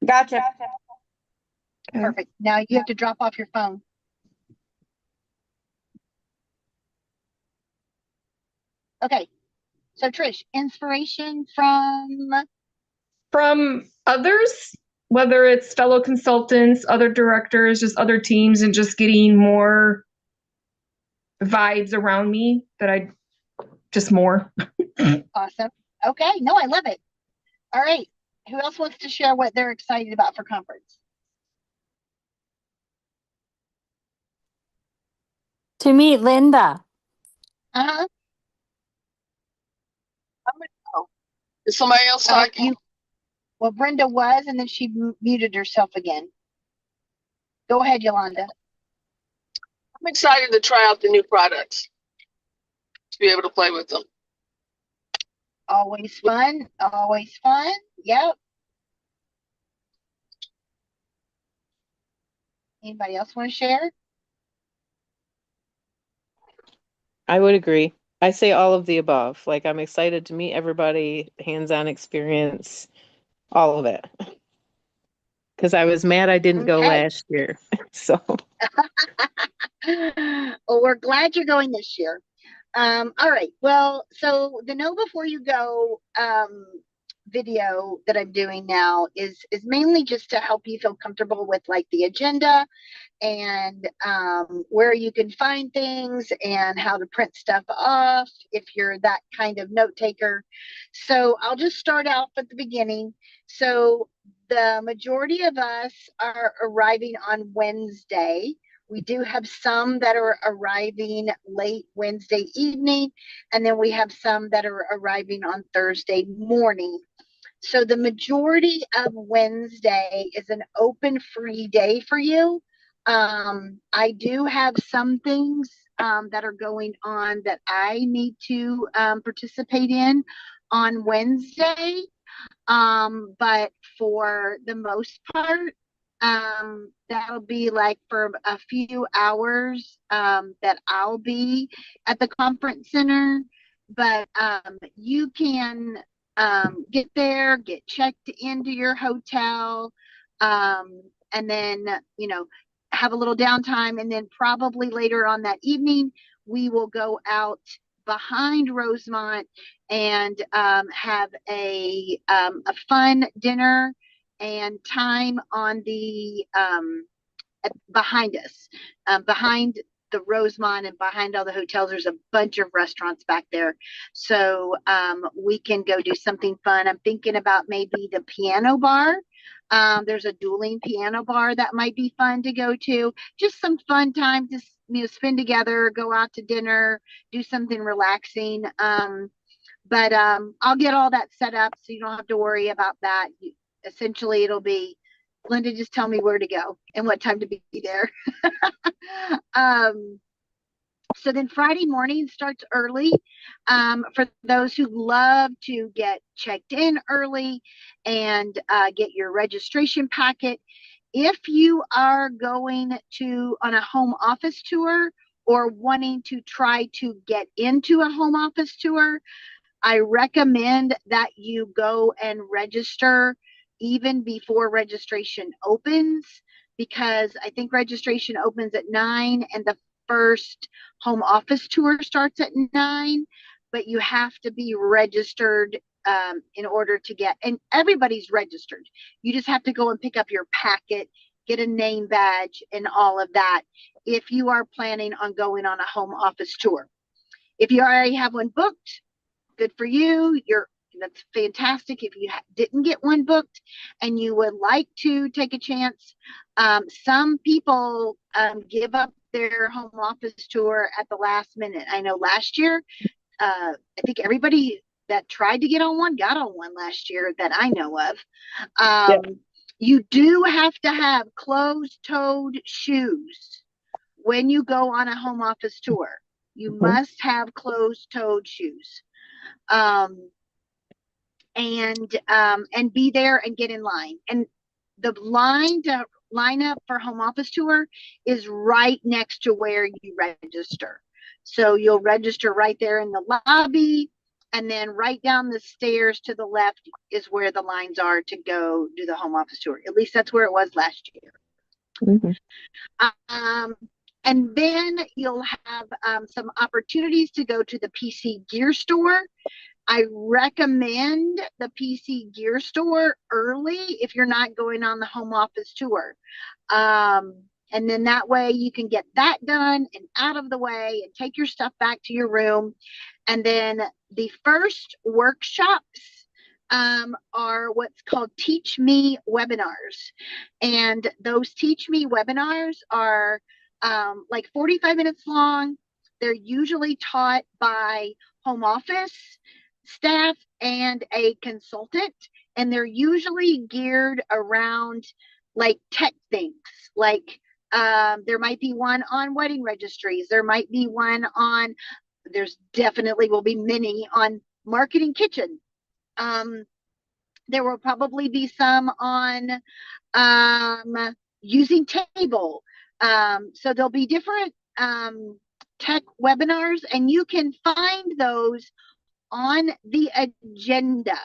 Gotcha. Perfect. Now you have to drop off your phone. Okay. So Trish, inspiration From others, whether it's fellow consultants, other directors, just other teams, and just getting more vibes around me that I just more. Awesome. Okay. No, I love it. All right. Who else wants to share what they're excited about for conference? To meet Linda. Uh-huh. Is somebody else talking? Well, Brenda was, and then she muted herself again. Go ahead, Yolanda. I'm excited to try out the new products, to be able to play with them. Always fun. Always fun. Yep. Anybody else want to share? I would agree. I say all of the above. Like, I'm excited to meet everybody, hands-on experience, all of it. Because I was mad I didn't go last year. So. Well, we're glad you're going this year. All right. Well, so the Know Before You Go video that I'm doing now is mainly just to help you feel comfortable with like the agenda and where you can find things and how to print stuff off if you're that kind of note taker. So I'll just start off at the beginning. So the majority of us are arriving on Wednesday. We do have some that are arriving late Wednesday evening, and then we have some that are arriving on Thursday morning. So the majority of Wednesday is an open free day for you. I do have some things that are going on that I need to participate in on Wednesday. But for the most part, that'll be like for a few hours that I'll be at the conference center. But you can get there, get checked into your hotel, and then, have a little downtime. And then probably later on that evening, we will go out behind Rosemont and have a fun dinner and time on the behind us, behind the Rosemont and behind all the hotels. There's a bunch of restaurants back there, so we can go do something fun. I'm thinking about maybe the piano bar. There's a dueling piano bar that might be fun to go to. Just some fun time to spend together, go out to dinner, do something relaxing. But I'll get all that set up so you don't have to worry about that. Essentially, it'll be, Linda, just tell me where to go and what time to be there. So then Friday morning starts early for those who love to get checked in early and get your registration packet. If you are going on a home office tour or wanting to try to get into a home office tour, I recommend that you go and register even before registration opens, because I think registration opens at 9 and the first home office tour starts at 9, but you have to be registered in order to get, and everybody's registered. You just have to go and pick up your packet, get a name badge and all of that if you are planning on going on a home office tour. If you already have one booked, good for you. That's fantastic. If you didn't get one booked and you would like to take a chance, some people give up their home office tour at the last minute. I know last year, I think everybody that tried to get on one got on one last year that I know of. You do have to have closed-toed shoes when you go on a home office tour. You must have closed-toed shoes. And be there and get in line. And the line to line up for home office tour is right next to where you register. So you'll register right there in the lobby, And then right down the stairs to the left is where the lines are to go do the home office tour. At least that's where it was last year. Mhm. And then you'll have some opportunities to go to the PC Gear Store. I recommend the PC Gear Store early if you're not going on the home office tour. And then that way you can get that done and out of the way and take your stuff back to your room. And then the first workshops are what's called Teach Me webinars. And those Teach Me webinars are like 45 minutes long. They're usually taught by home office staff and a consultant. And they're usually geared around like tech things, like there might be one on wedding registries. There might be one on, there's definitely will be many on marketing kitchen. There will probably be some on using table. So there'll be different tech webinars, and you can find those on the agenda.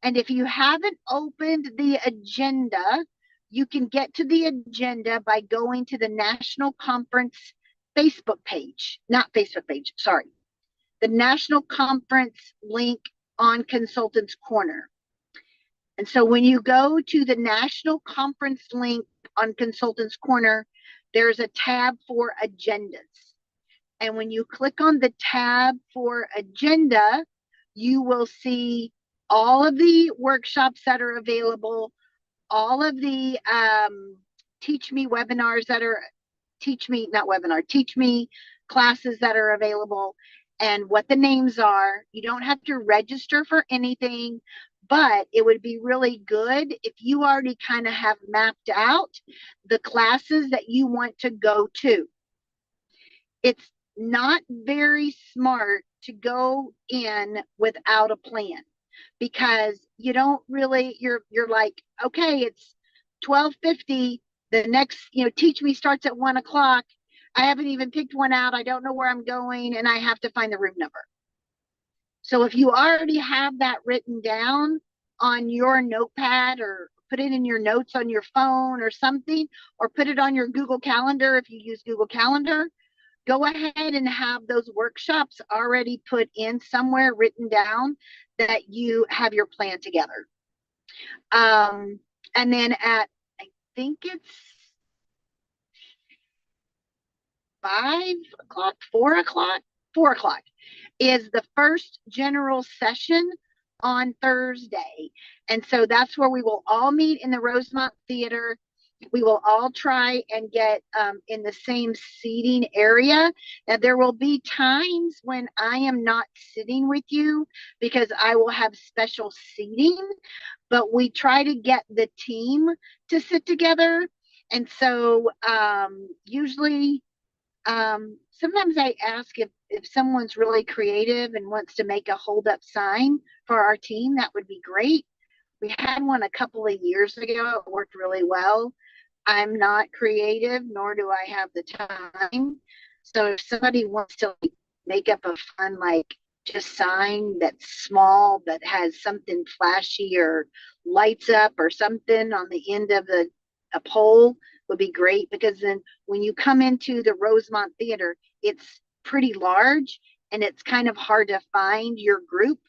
And if you haven't opened the agenda, you can get to the agenda by going to the National Conference Facebook page, not Facebook page, sorry. The National Conference link on Consultants Corner. And so when you go to the National Conference link on Consultants Corner, there's a tab for agendas. And when you click on the tab for agenda, you will see all of the workshops that are available, all of the Teach Me webinars that are, Teach Me classes that are available, and what the names are. You don't have to register for anything, but it would be really good if you already kind of have mapped out the classes that you want to go to. It's not very smart to go in without a plan, because you don't really, you're like, okay, it's 12:50. The next, Teach Me starts at 1 o'clock. I haven't even picked one out. I don't know where I'm going, and I have to find the room number. So if you already have that written down on your notepad, or put it in your notes on your phone or something, or put it on your Google Calendar if you use Google Calendar, go ahead and have those workshops already put in somewhere, written down, that you have your plan together. And then at, I think it's 5 o'clock, 4 o'clock, 4 o'clock is the first general session on Thursday. And so that's where we will all meet in the Rosemont Theater. We will all try and get in the same seating area. Now, there will be times when I am not sitting with you because I will have special seating, but we try to get the team to sit together. And so usually, sometimes I ask if someone's really creative and wants to make a hold up sign for our team. That would be great. We had one a couple of years ago. It worked really well. I'm not creative, nor do I have the time. So if somebody wants to make up a fun, like, just sign that's small, that has something flashy or lights up or something on the end of a pole, would be great, because then when you come into the Rosemont Theater, it's pretty large and it's kind of hard to find your group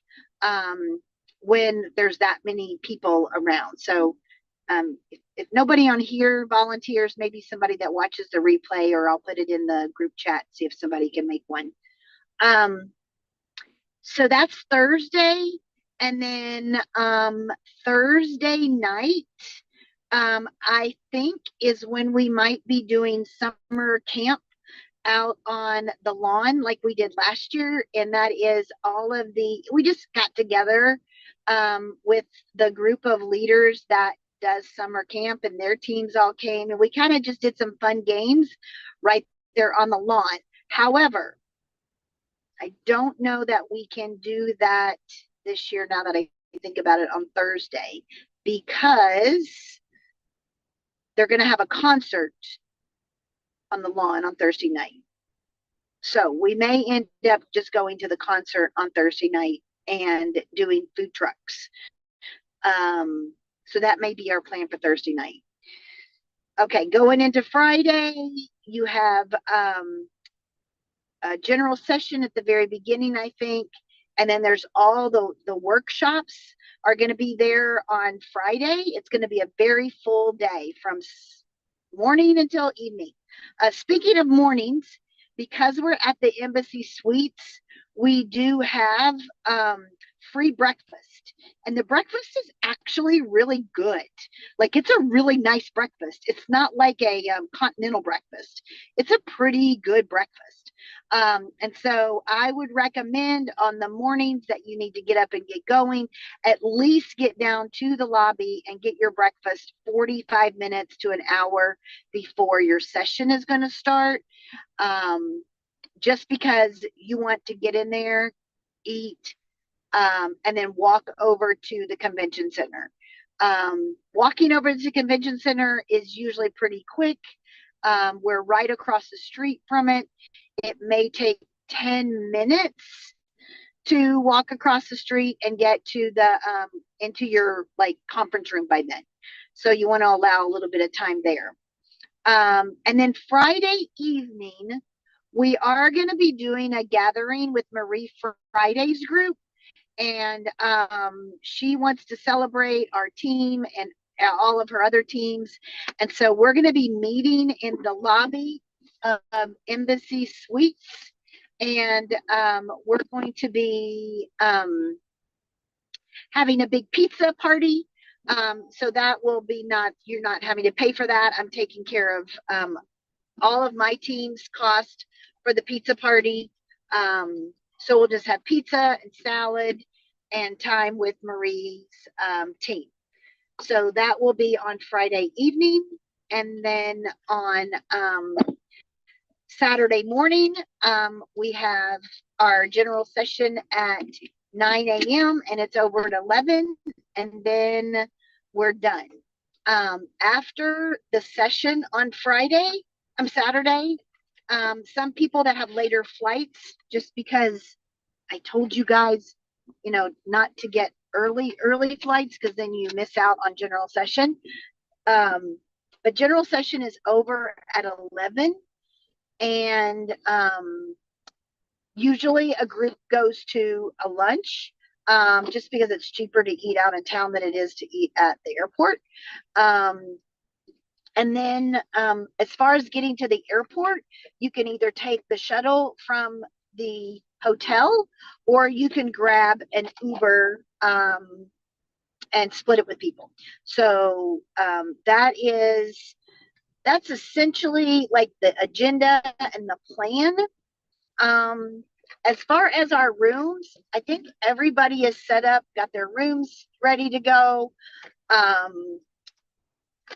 when there's that many people around. So if nobody on here volunteers, maybe somebody that watches the replay, or I'll put it in the group chat, see if somebody can make one. So that's Thursday. And then Thursday night, I think, is when we might be doing summer camp out on the lawn like we did last year. And that is we just got together with the group of leaders that does summer camp, and their teams all came, and we kind of just did some fun games right there on the lawn. However, I don't know that we can do that this year, now that I think about it, on Thursday, because they're going to have a concert on the lawn on Thursday night. So we may end up just going to the concert on Thursday night and doing food trucks. So that may be our plan for Thursday night. Okay, going into Friday, you have a general session at the very beginning, I think. And then there's all the workshops are going to be there on Friday. It's going to be a very full day from morning until evening. Speaking of mornings, because we're at the Embassy Suites, we do have free breakfast. And the breakfast is actually really good. Like, it's a really nice breakfast. It's not like a continental breakfast. It's a pretty good breakfast. And so I would recommend on the mornings that you need to get up and get going, at least get down to the lobby and get your breakfast 45 minutes to an hour before your session is going to start. Just because you want to get in there, eat, and then walk over to the convention center. Walking over to the convention center is usually pretty quick. We're right across the street from it. It may take 10 minutes to walk across the street and get to the into your like conference room by then. So you want to allow a little bit of time there. And then Friday evening, we are going to be doing a gathering with Marie Friday's group. And she wants to celebrate our team and all of her other teams. And so we're going to be meeting in the lobby of Embassy Suites. And we're going to be having a big pizza party. So that will be you're not having to pay for that. I'm taking care of all of my team's cost for the pizza party. So we'll just have pizza and salad and time with Marie's team. So that will be on Friday evening. And then on Saturday morning, we have our general session at 9 a.m. and it's over at 11. And then we're done. After the session on Saturday, some people that have later flights, just because I told you guys, not to get early flights because then you miss out on general session. But general session is over at 11, and usually a group goes to a lunch, just because it's cheaper to eat out in town than it is to eat at the airport. And then as far as getting to the airport, you can either take the shuttle from the hotel or you can grab an Uber and split it with people. So that's essentially like the agenda and the plan. As far as our rooms, I think everybody is set up, got their rooms ready to go.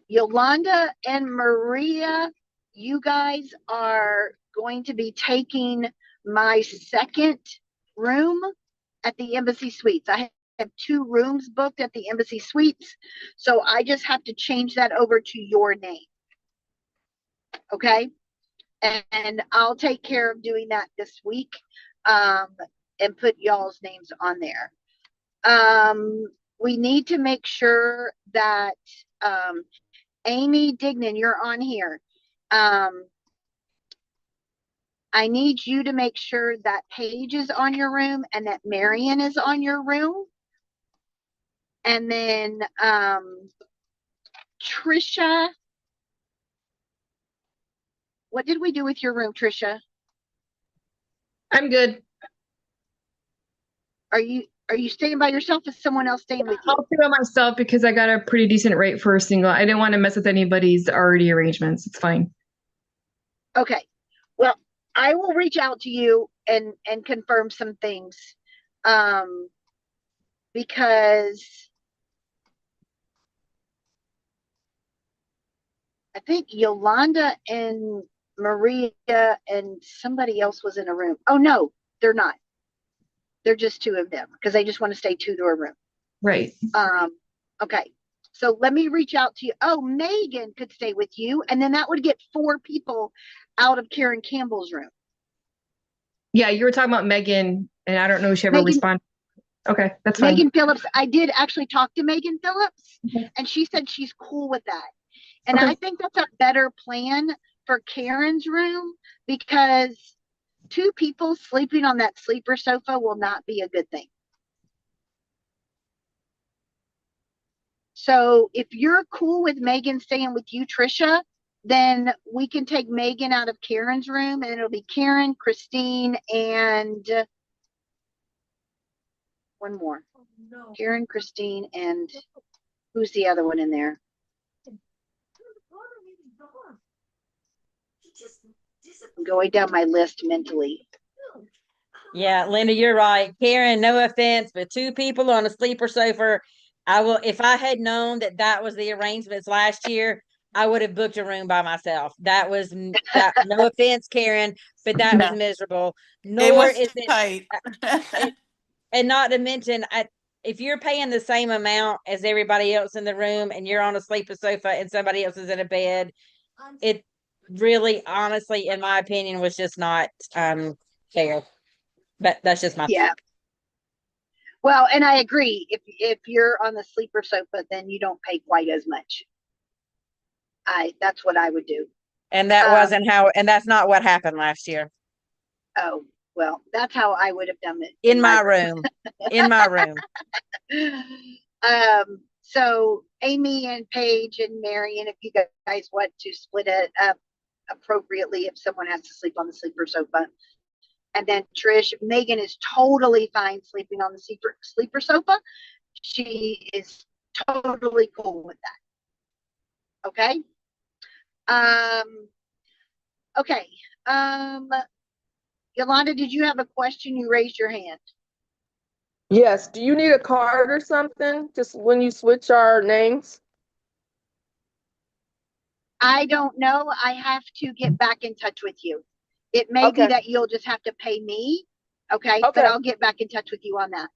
Yolanda and Maria, you guys are going to be taking my second room at the Embassy Suites. I have 2 rooms booked at the Embassy Suites, so I just have to change that over to your name. Okay? And I'll take care of doing that this week, and put y'all's names on there. We need to make sure that Amy Dignan, you're on here. I need you to make sure that Paige is on your room and that Marion is on your room. And then Trisha, what did we do with your room, Trisha? I'm good. Are you staying by yourself? Is someone else staying with you? I'll stay by myself because I got a pretty decent rate for a single. I didn't want to mess with anybody's already arrangements. It's fine. Okay. Well, I will reach out to you and confirm some things. Because I think Yolanda and Maria and somebody else was in a room. Oh, no, they're not. They're just 2 of them because they just want to stay 2 to a room. Right. Okay. So let me reach out to you. Oh, Megan could stay with you. And then that would get 4 people out of Karen Campbell's room. Yeah, you were talking about Megan, and I don't know if she ever Megan, responded. Okay, that's fine. Megan Phillips. I did actually talk to Megan Phillips, Okay. and she said she's cool with that. And Okay. I think that's a better plan for Karen's room, because 2 people sleeping on that sleeper sofa will not be a good thing. So if you're cool with Megan staying with you, Trisha, then we can take Megan out of Karen's room, and it'll be Karen, Christine, and one more. Karen, Christine, and who's the other one in there? I'm going down my list mentally. Yeah, Linda, you're right. Karen, no offense, but 2 people on a sleeper sofa. I will, if I had known that that was the arrangements last year, I would have booked a room by myself. That was that. No offense, Karen, but that was No, miserable. it Nor was is it, tight. and not to mention, if you're paying the same amount as everybody else in the room, and you're on a sleeper sofa and somebody else is in a bed, it really, honestly, in my opinion, was just not fair. But that's just my Yeah. Well, and I agree. If you're on the sleeper sofa, then you don't pay quite as much. That's what I would do. And that wasn't how, and that's not what happened last year. Oh, well, that's how I would have done it In my room. In my room. So Amy and Paige and Marion, if you guys want to split it up appropriately, if someone has to sleep on the sleeper sofa. And then Trish, Megan is totally fine sleeping on the sleeper sofa. She is totally cool with that. Okay. Okay. Yolanda, did you have a question? You raised your hand. Yes. Do you need a card or something just when you switch our names? I don't know. I have to get back in touch with you. It may be that you'll just have to pay me. Okay. But I'll get back in touch with you on that.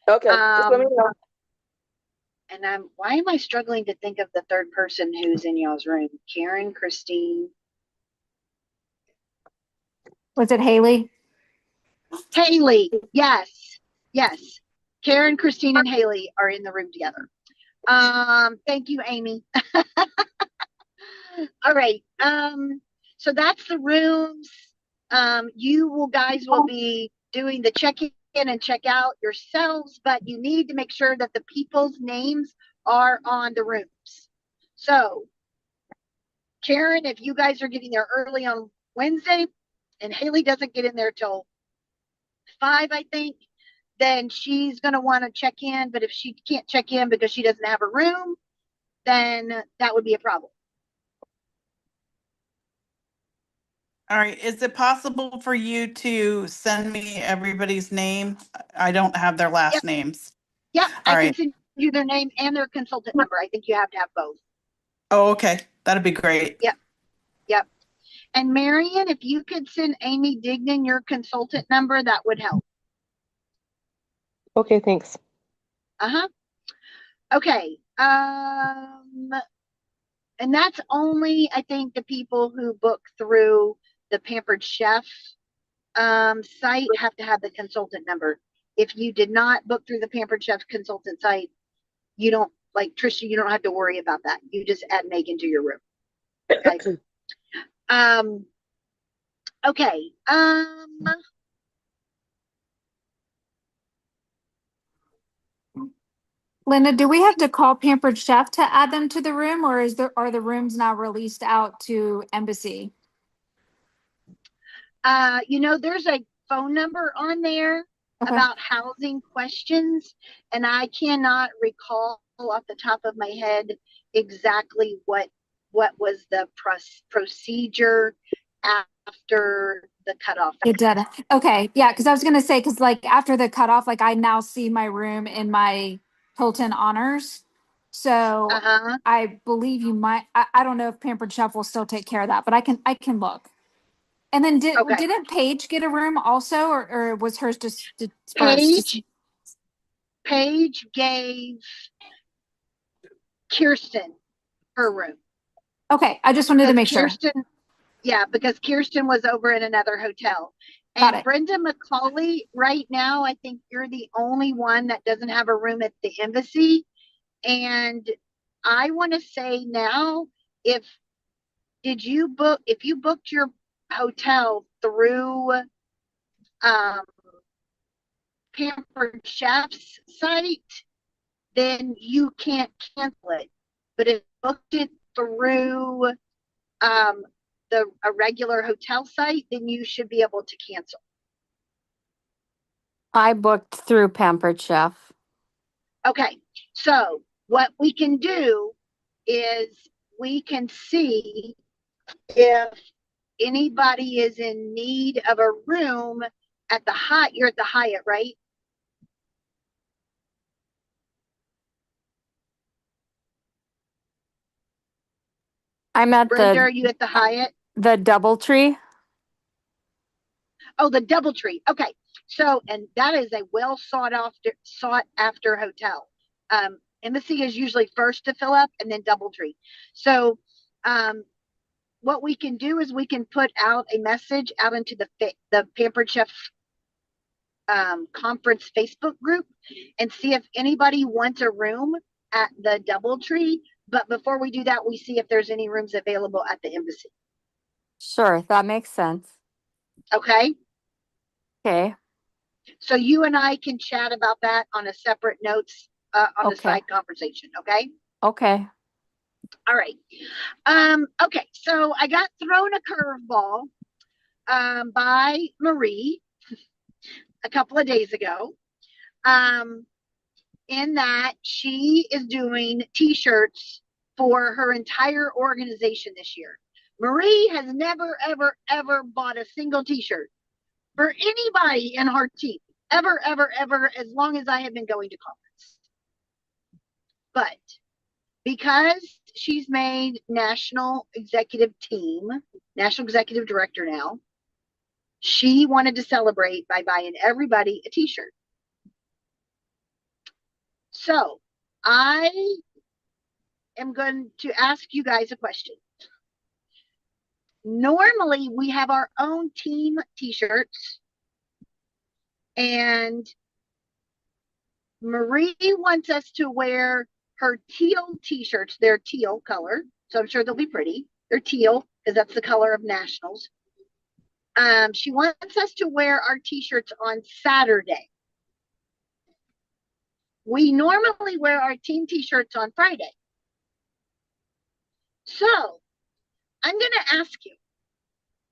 Okay. Just let me know. And why am I struggling to think of the third person who's in y'all's room? Karen, Christine. Was it Haley? Haley. Yes. Yes. Karen, Christine, and Haley are in the room together. Thank you, Amy. All right. So that's the rooms. You guys will be doing the check-in and check out yourselves, but you need to make sure that the people's names are on the rooms. So Karen, if you guys are getting there early on Wednesday and Haley doesn't get in there till 5, I think, then she's going to want to check in. But if she can't check in because she doesn't have a room, then that would be a problem. All right. Is it possible for you to send me everybody's name? I don't have their last names. Yeah, All I right. can send you their name and their consultant number. I think you have to have both. Oh, okay. That'd be great. Yep. Yep. And Marion, if you could send Amy Dignan your consultant number, that would help. Okay, thanks. Uh-huh. Okay. And that's only, I think, the people who book through the Pampered Chef site have to have the consultant number. If you did not book through the Pampered Chef consultant site, you don't, like Trisha, you don't have to worry about that. You just add Megan to your room. Okay. Okay. Linda, do we have to call Pampered Chef to add them to the room, or are the rooms now released out to Embassy? There's a phone number on there about housing questions, and I cannot recall off the top of my head exactly what was the procedure after the cutoff. It did. Okay. Yeah. Because I was going to say, because like after the cutoff, like I now see my room in my Hilton Honors. So I believe you might, I don't know if Pampered Chef will still take care of that, but I can look. And then didn't Paige get a room also, or was hers just dispersed? Paige gave Kirsten her room. Okay. I just wanted to make sure. Yeah, because Kirsten was over in another hotel. Got And it. Brenda McCauley, right now, I think you're the only one that doesn't have a room at the embassy. And I want to say now, if you booked your hotel through Pampered Chef's site, then you can't cancel it. But if you booked it through a regular hotel site, then you should be able to cancel. I booked through Pampered Chef. Okay, so what we can do is we can see if anybody is in need of a room at the Hyatt. You're at the Hyatt, right? I'm at Brenda, are you at the Hyatt? the DoubleTree. Oh, the DoubleTree. Okay. So, and that is a well sought after hotel. Embassy is usually first to fill up, and then DoubleTree. So, what we can do is we can put out a message out into the Pampered Chef conference Facebook group and see if anybody wants a room at the DoubleTree. But before we do that, we see if there's any rooms available at the embassy. Sure, that makes sense. Okay. Okay. So you and I can chat about that on a separate notes on the side conversation. Okay. Okay. All right. Okay. So I got thrown a curveball by Marie a couple of days ago. In that she is doing t-shirts for her entire organization this year. Marie has never, ever, ever bought a single t-shirt for anybody in her team. Ever, ever, ever, as long as I have been going to conference. But because she's made national executive director now, she wanted to celebrate by buying everybody a t-shirt. So I am going to ask you guys a question. Normally we have our own team t-shirts, and Marie wants us to wear her teal t-shirts. They're teal color, so I'm sure they'll be pretty. They're teal because that's the color of nationals. She wants us to wear our t-shirts on Saturday. We normally wear our team t-shirts on Friday. So I'm going to ask you,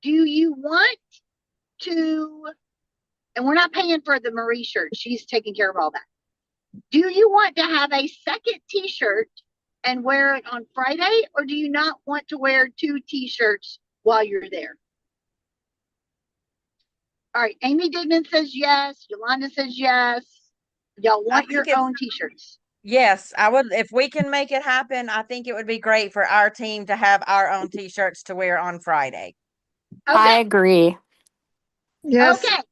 do you want to, and we're not paying for the Marie shirt. She's taking care of all that. Do you want to have a second t-shirt and wear it on Friday, or do you not want to wear two t-shirts while you're there? All right. Amy Dignan says yes. Yolanda says yes. Y'all want your own t-shirts? Yes, I would. If we can make it happen, I think it would be great for our team to have our own t-shirts to wear on Friday. Okay. I agree. Yes. Okay.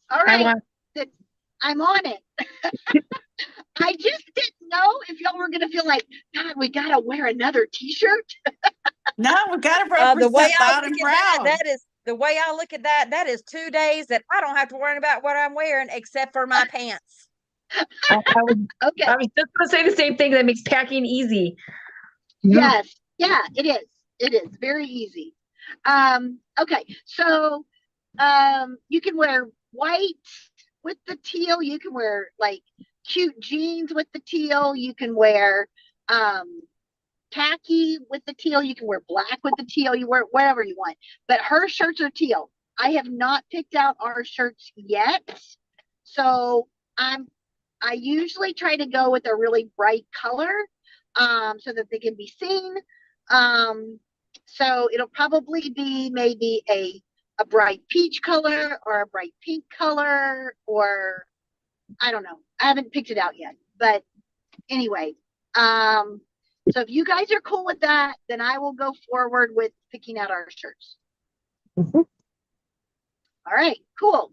All right. I'm on it. I just didn't know if y'all were going to feel like, God, we got to wear another t-shirt. No, we got to represent the way I loud look and at proud. that is the way I look at that. That is 2 days that I don't have to worry about what I'm wearing except for my pants. I was Okay. just going to say the same thing. That makes packing easy. Yes. Yeah, it is. It is very easy. Okay. So you can wear white with the teal. You can wear like cute jeans with the teal. You can wear khaki with the teal. You can wear black with the teal. You wear whatever you want. But her shirts are teal. I have not picked out our shirts yet. So I usually try to go with a really bright color so that they can be seen. So it'll probably be maybe a bright peach color or a bright pink color, or I don't know. I haven't picked it out yet. But anyway, so if you guys are cool with that, then I will go forward with picking out our shirts. Mm-hmm. All right, cool.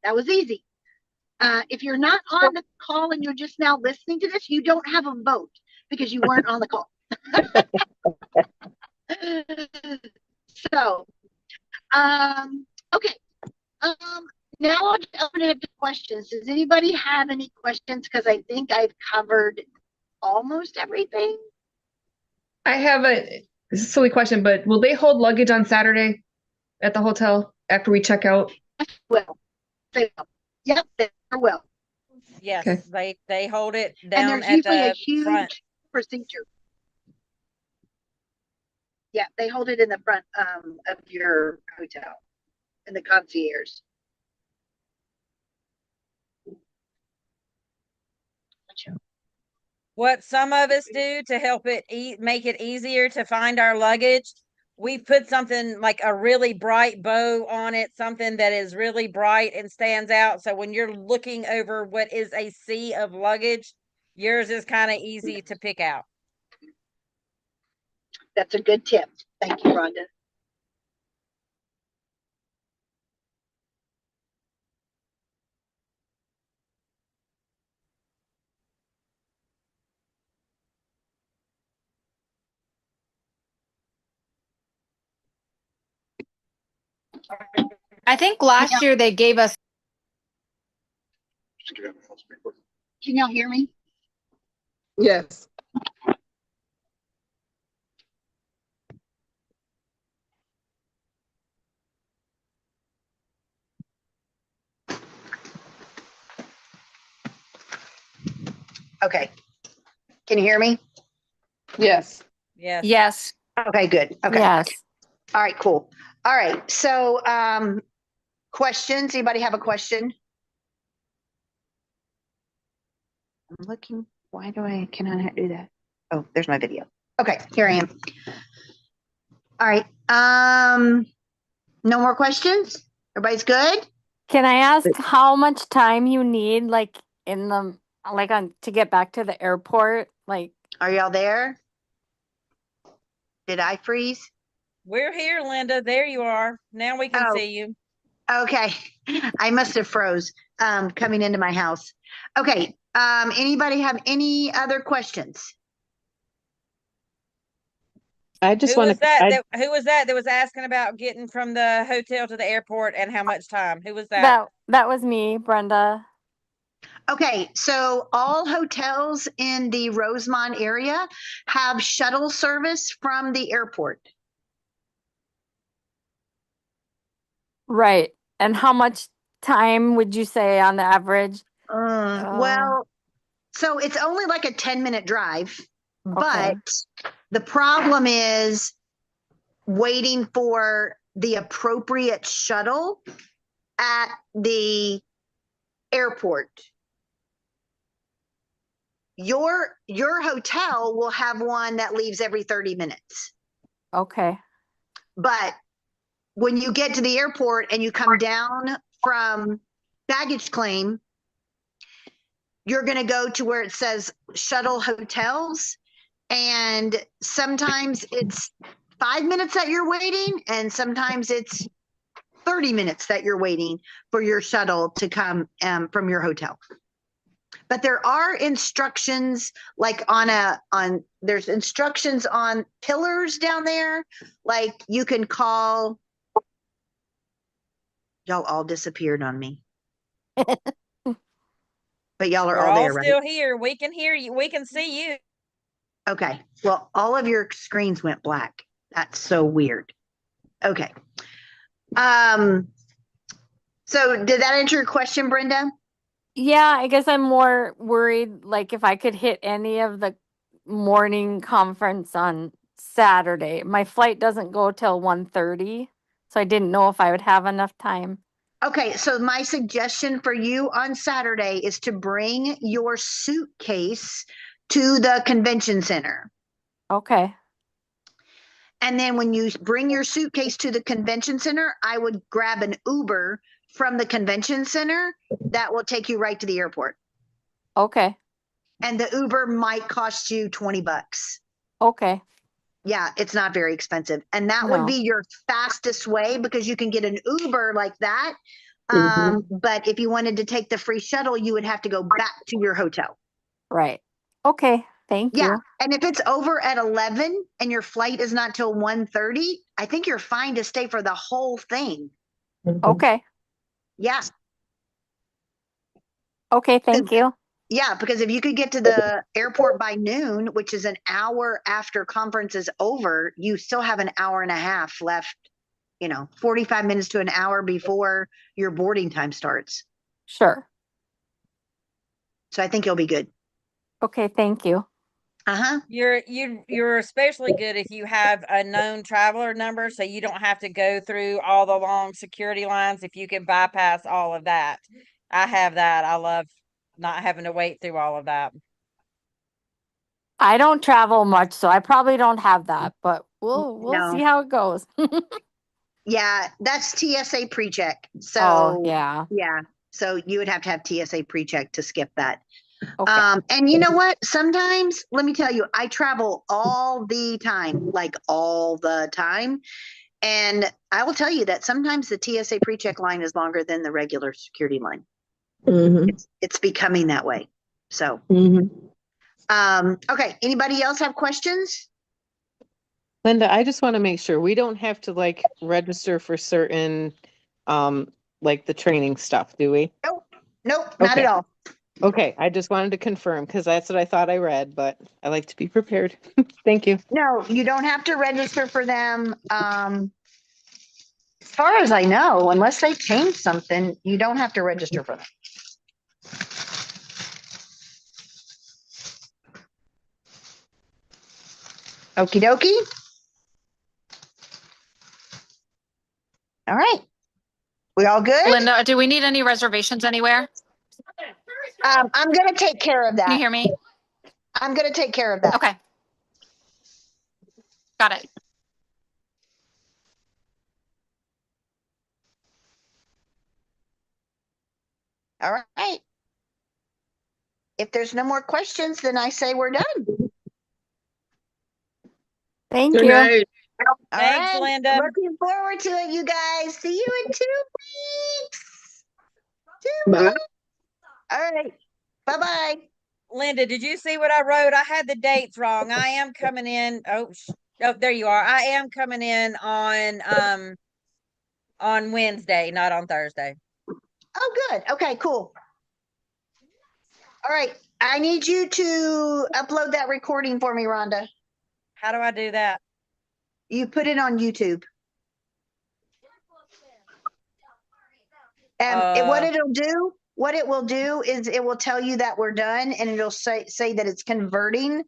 That was easy. If you're not on the call and you're just now listening to this, you don't have a vote because you weren't on the call. So, okay. Now I'll just open it up to questions. Does anybody have any questions? Because I think I've covered almost everything. I have a silly question, but will they hold luggage on Saturday at the hotel after we check out? Well, they will. Yep, they will. Yes, Okay. they hold it And down there's at usually a the huge front. procedure. Yeah, they hold it in the front of your hotel, in the concierge. What some of us do to help it make it easier to find our luggage, we put something like a really bright bow on it, something that is really bright and stands out. So when you're looking over what is a sea of luggage, yours is kind of easy to pick out. That's a good tip. Thank you, Rhonda. I think last year they gave us. Can y'all hear me? Yes. Okay. Can you hear me? Yes. Yes. Yes. Okay, good. Okay. Yes. All right, cool. All right. So, questions? Anybody have a question? I'm looking. Why can I not do that? Oh, there's my video. Okay, here I am. All right. No more questions? Everybody's good? Can I ask how much time you need, like to get back to the airport? Like, Are y'all there? Did I freeze? We're here, Linda. There you are. Now we can see you. Okay. I must have froze coming into my house. Okay. Anybody have any other questions? I just Who want was to. who was that was asking about getting from the hotel to the airport and how much time? Who was that? that was me, Brenda. Okay, so all hotels in the Rosemont area have shuttle service from the airport. Right. And how much time would you say on the average? Well, so it's only like a 10-minute drive, Okay. but the problem is waiting for the appropriate shuttle at the airport. Your hotel will have one that leaves every 30 minutes. Okay. But when you get to the airport and you come down from baggage claim, you're going to go to where it says shuttle hotels. And sometimes it's 5 minutes that you're waiting, and sometimes it's 30 minutes that you're waiting for your shuttle to come from your hotel. But there are instructions like there's instructions on pillars down there. Like you can call. Y'all all disappeared on me. But y'all are We're all there, still right? here. We can hear you. We can see you. Okay. Well, all of your screens went black. That's so weird. Okay. So did that answer your question, Brenda? Yeah, I guess I'm more worried, like if I could hit any of the morning conference on Saturday. My flight doesn't go till 1:30, so I didn't know if I would have enough time. Okay, so my suggestion for you on Saturday is to bring your suitcase to the convention center. Okay. And then when you bring your suitcase to the convention center, I would grab an Uber from the convention center that will take you right to the airport. Okay. And the Uber might cost you $20. Okay. Yeah, it's not very expensive. And that would be your fastest way because you can get an Uber like that. But if you wanted to take the free shuttle, you would have to go back to your hotel. Right. Okay. Thank you. And if it's over at 11 and your flight is not till 1:30, I think you're fine to stay for the whole thing. Okay. Yeah. Okay, thank you. Yeah, because if you could get to the airport by noon, which is an hour after conference is over, you still have an hour and a half left, 45 minutes to an hour before your boarding time starts. Sure. So I think you'll be good. Okay, thank you. Uh-huh. You're especially good if you have a known traveler number, so you don't have to go through all the long security lines. If you can bypass all of that, I have that. I love not having to wait through all of that. I don't travel much, so I probably don't have that, but we'll see No. how it goes. Yeah, that's TSA pre-check. So Oh, yeah. yeah. So you would have to have TSA pre-check to skip that. Okay. And you know what? Sometimes, let me tell you, I travel all the time, like all the time. And I will tell you that sometimes the TSA pre-check line is longer than the regular security line. It's becoming that way. So, okay. Anybody else have questions? Linda, I just want to make sure we don't have to like register for certain, like the training stuff, do we? Nope, not at all. Okay, I just wanted to confirm because that's what I thought I read, but I like to be prepared. Thank you. No, you don't have to register for them. As far as I know, unless they change something, you don't have to register for them. Okie dokie. All right. We all good? Linda, do we need any reservations anywhere? I'm going to take care of that. Can you hear me? I'm going to take care of that. Okay. Got it. All right. If there's no more questions, then I say we're done. Thank Good you. night. All Thanks, right. Linda. Looking forward to it, you guys. See you in 2 weeks. 2 Bye. weeks. All right. Bye-bye. Linda, did you see what I wrote? I had the dates wrong. I am coming in. Oh, there you are. I am coming in on Wednesday, not on Thursday. Oh, good. Okay, cool. All right. I need you to upload that recording for me, Rhonda. How do I do that? You put it on YouTube. And what it will do is it will tell you that we're done, and it'll say that it's converting